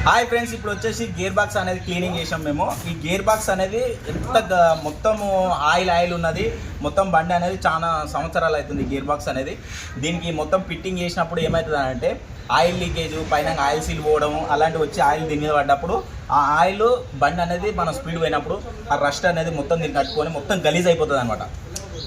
Hi friends, ఇప్పుడు వచ్చేసి gear box అనేది క్లీనింగ్ చేసాం మేము. ఈ గేర్ బాక్స్ అనేది ఎంత మొత్తము ఆయిల్ ఉన్నది. మొత్తం బండి అనేది చాలా సంవత్సరాలు అవుతుంది గేర్ బాక్స్ అనేది. దీనికి మొత్తం ఫిట్టింగ్ చేసినప్పుడు ఏమవుతుంది అంటే ఆయిల్ లీకేజ్, పైన ఆయిల్ సీల్ పోవడం అలాంటివి వచ్చి ఆయిల్ దీని మీద పడ్డప్పుడు ఆ ఆయిల్ బండి అనేది మన స్పీడ్ పోయినప్పుడు ఆ రస్ట్ అనేది మొత్తం దీన్ని కట్టుకొని మొత్తం గలీజ్ అయిపోతుంది అనమాట.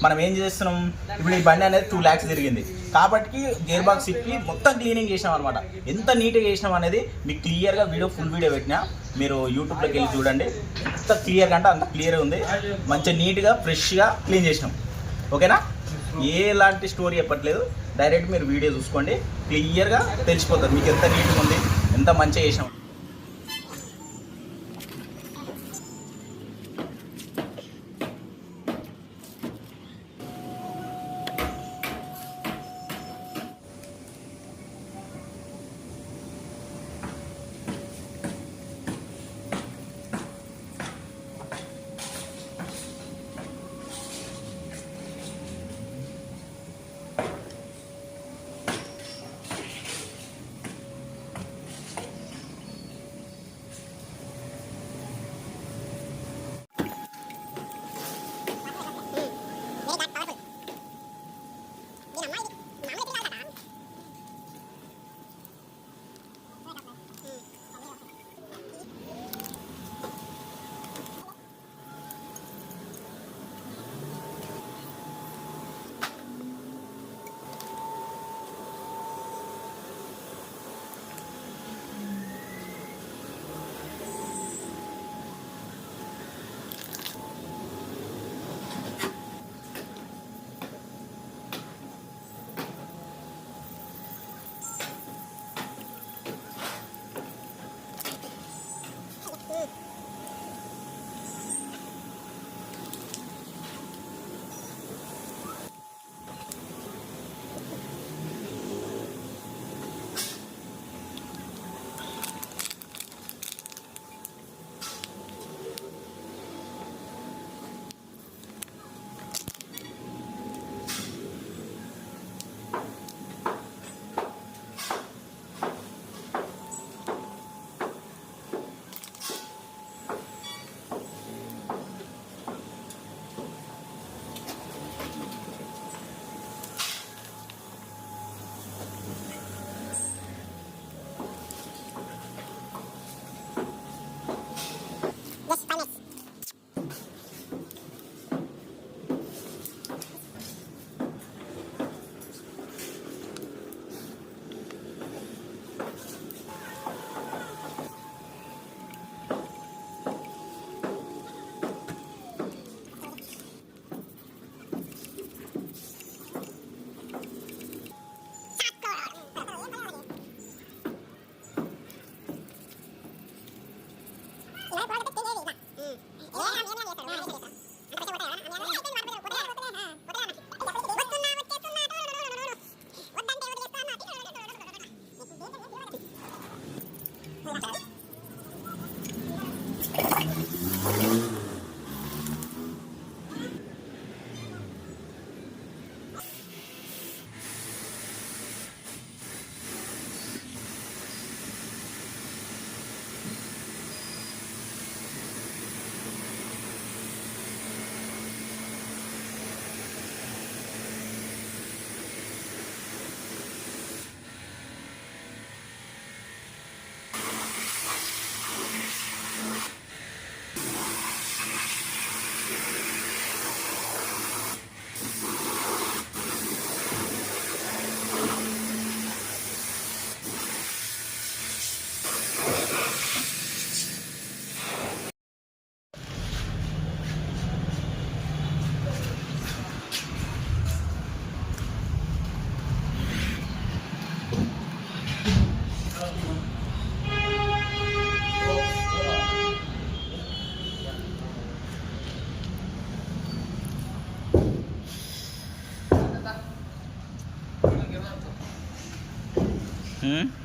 మనం ఏం చేస్తున్నాం, ఇప్పుడు ఈ బండి అనేది 2 lakhs తిరిగింది కాబట్టి గేర్ బాక్స్ ఇప్పి మొత్తం క్లీనింగ్ చేసినాం అనమాట. ఎంత నీట్గా చేసినాం అనేది మీకు క్లియర్గా ఫుల్ వీడియో పెట్టినా, మీరు యూట్యూబ్లోకి వెళ్ళి చూడండి. ఎంత క్లియర్గా అంటే అంత క్లియర్గా ఉంది. మంచిగా నీట్గా ఫ్రెష్గా క్లీన్ చేసినాం. ఓకేనా, ఎలాంటి స్టోరీ చెప్పట్లేదు, డైరెక్ట్ మీరు వీడియో చూసుకోండి, క్లియర్గా తెలిసిపోతుంది మీకు ఎంత నీట్గా ఉంది, ఎంత మంచిగా చేసినాం. Hmm?